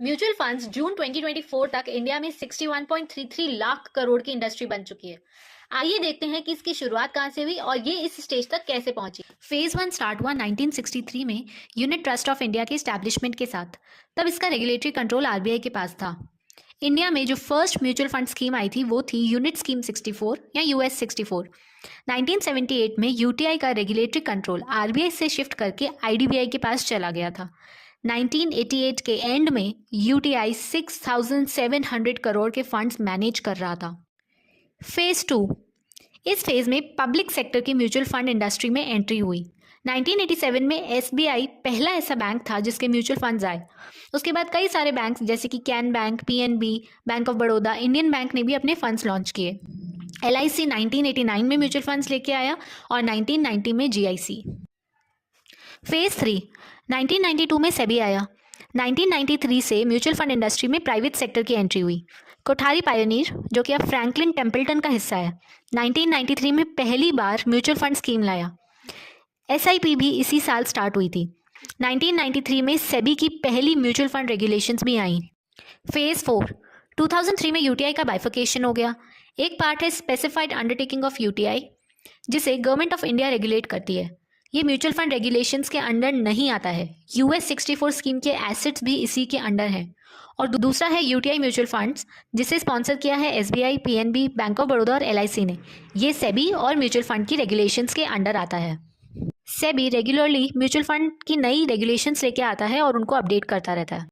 Mutual funds जून 2024 तक India में 61.33 लाख करोड़ की इंडस्ट्री बन चुकी है। आइए देखते हैं कि इसकी शुरुआत कहां से हुई और ये इस स्टेज तक कैसे पहुंची। फेज 1 स्टार्ट हुआ 1963 में यूनिट ट्रस्ट ऑफ इंडिया के एस्टैब्लिशमेंट के साथ। तब इसका रेगुलेटरी कंट्रोल आरबीआई के पास था। इंडिया में जो फर्स्ट म्यूचुअल फंड स्कीम आई थी वो थी यूनिट स्कीम 64 या यूएस 64। 1978 में यूटीआई का रेगुलेटरी कंट्रोल आरबीआई से शिफ्ट करके आईडीबीआई के पास चला गया था। 1988 के एंड में यूटीआई 6,700 करोड़ के फंड्स मैनेज कर रहा था। फेज 2, इस फेज में पब्लिक सेक्टर की म्यूचुअल फंड इंडस्ट्री में एंट्री हुई। 1987 में एसबीआई पहला ऐसा बैंक था जिसके म्यूचुअल फंड्स आए। उसके बाद कई सारे बैंक जैसे कि can bank, PNB, bank of Baroda, Indian bank ने भी अपने फंड्स लॉन्च किए। एलआईसी 1989 में म्यूचुअल फंड्स लेके आया और 1990 में जीआईसी। फेज 3, 1992 में सेबी आया। 1993 से म्यूचुअल फंड इंडस्ट्री में प्राइवेट सेक्टर की एंट्री हुई। कोठारी पायोनियर, जो कि अब फ्रैंकलिन टेम्पल्टन का हिस्सा है, 1993 में पहली बार म्यूचुअल फंड स्कीम लाया। एसआईपी भी इसी साल स्टार्ट हुई थी। 1993 में सेबी की पहली म्यूचुअल फंड रेगुलेशंस भी आई। फेज 4, 2003 में यूटीआई का बाइफिकेशन हो गया। एक पार्ट है स्पेसिफाइड अंडरटेकिंग ऑफ यूटीआई, जिसे गवर्नमेंट ऑफ इंडिया रेगुलेट करती है। ये म्यूचुअल फंड रेगुलेशंस के अंडर नहीं आता है। यूएस 64 स्कीम के एसेट्स भी इसी के अंडर हैं। और दूसरा है यूटीआई म्यूचुअल फंड्स, जिसे स्पॉन्सर किया है SBI, PNB, bank of Baroda और एलआईसी ने। ये सेबी और म्यूचुअल फंड की रेगुलेशंस के अंडर आता है। सेबी रेगुलरली म्यूचुअल फंड की नई रेगुलेशंस लेके आता है और उनको अपडेट करता रहता है।